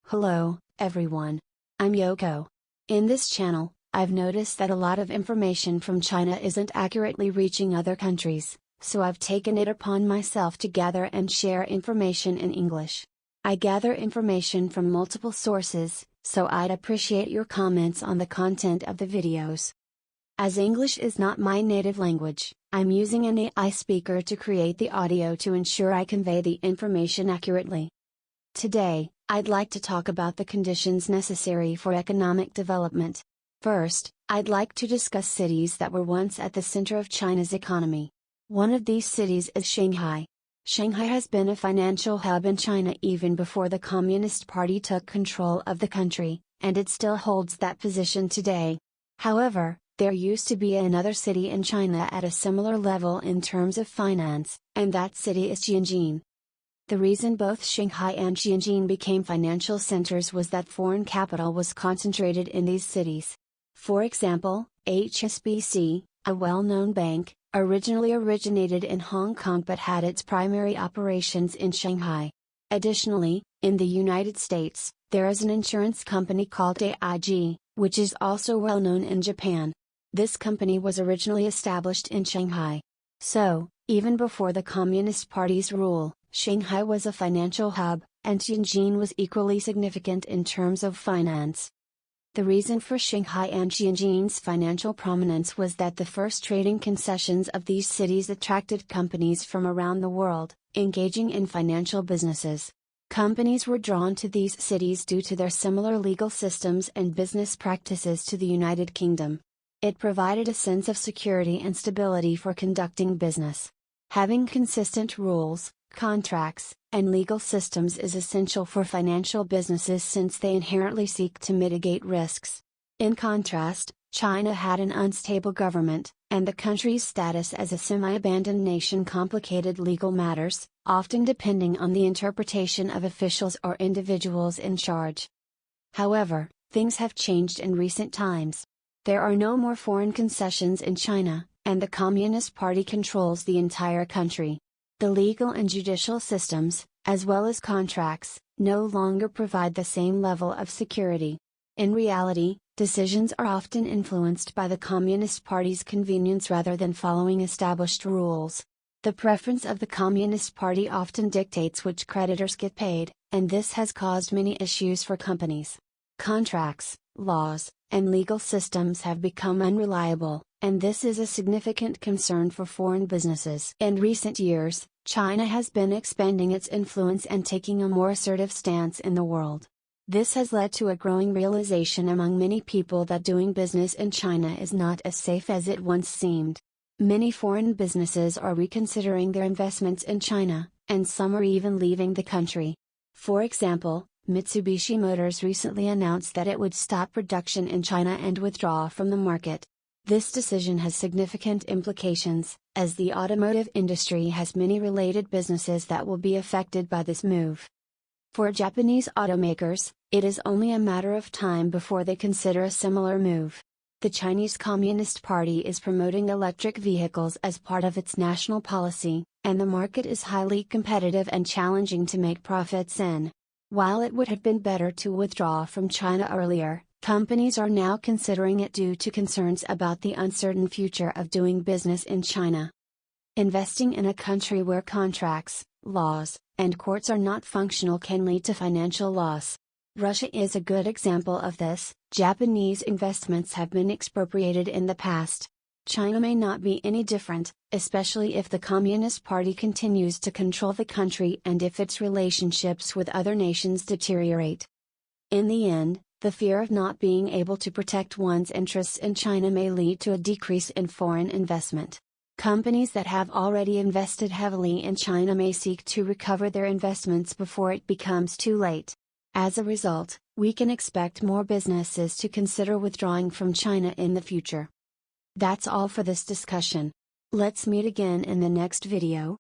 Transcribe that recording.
Hello, everyone. I'm Yoko. In this channel, I've noticed that a lot of information from China isn't accurately reaching other countries, so I've taken it upon myself to gather and share information in English. I gather information from multiple sources, so I'd appreciate your comments on the content of the videos. As English is not my native language, I'm using an AI speaker to create the audio to ensure I convey the information accurately. Today, I'd like to talk about the conditions necessary for economic development. First, I'd like to discuss cities that were once at the center of China's economy. One of these cities is Shanghai. Shanghai has been a financial hub in China even before the Communist Party took control of the country, and it still holds that position today. However, there used to be another city in China at a similar level in terms of finance, and that city is Shenzhen. The reason both Shanghai and Shenzhen became financial centers was that foreign capital was concentrated in these cities. For example, HSBC, a well-known bank, originally originated in Hong Kong but had its primary operations in Shanghai. Additionally, in the United States, there is an insurance company called AIG, which is also well known in Japan. This company was originally established in Shanghai. So, even before the Communist Party's rule, Shanghai was a financial hub, and Shenzhen was equally significant in terms of finance. The reason for Shanghai and Shenzhen's financial prominence was that the first trading concessions of these cities attracted companies from around the world, engaging in financial businesses. Companies were drawn to these cities due to their similar legal systems and business practices to the United Kingdom. It provided a sense of security and stability for conducting business. Having consistent rules, contracts, and legal systems is essential for financial businesses since they inherently seek to mitigate risks. In contrast, China had an unstable government, and the country's status as a semi-abandoned nation complicated legal matters, often depending on the interpretation of officials or individuals in charge. However, things have changed in recent times. There are no more foreign concessions in China, and the Communist Party controls the entire country. The legal and judicial systems, as well as contracts, no longer provide the same level of security. In reality, decisions are often influenced by the Communist Party's convenience rather than following established rules. The preference of the Communist Party often dictates which creditors get paid, and this has caused many issues for companies. Contracts, laws, and legal systems have become unreliable, and this is a significant concern for foreign businesses. In recent years, China has been expanding its influence and taking a more assertive stance in the world. This has led to a growing realization among many people that doing business in China is not as safe as it once seemed. Many foreign businesses are reconsidering their investments in China, and some are even leaving the country. For example, Mitsubishi Motors recently announced that it would stop production in China and withdraw from the market. This decision has significant implications, as the automotive industry has many related businesses that will be affected by this move. For Japanese automakers, it is only a matter of time before they consider a similar move. The Chinese Communist Party is promoting electric vehicles as part of its national policy, and the market is highly competitive and challenging to make profits in. While it would have been better to withdraw from China earlier, companies are now considering it due to concerns about the uncertain future of doing business in China. Investing in a country where contracts, laws, and courts are not functional can lead to financial loss. Russia is a good example of this. Japanese investments have been expropriated in the past. China may not be any different, especially if the Communist Party continues to control the country and if its relationships with other nations deteriorate. In the end, the fear of not being able to protect one's interests in China may lead to a decrease in foreign investment. Companies that have already invested heavily in China may seek to recover their investments before it becomes too late. As a result, we can expect more businesses to consider withdrawing from China in the future. That's all for this discussion. Let's meet again in the next video.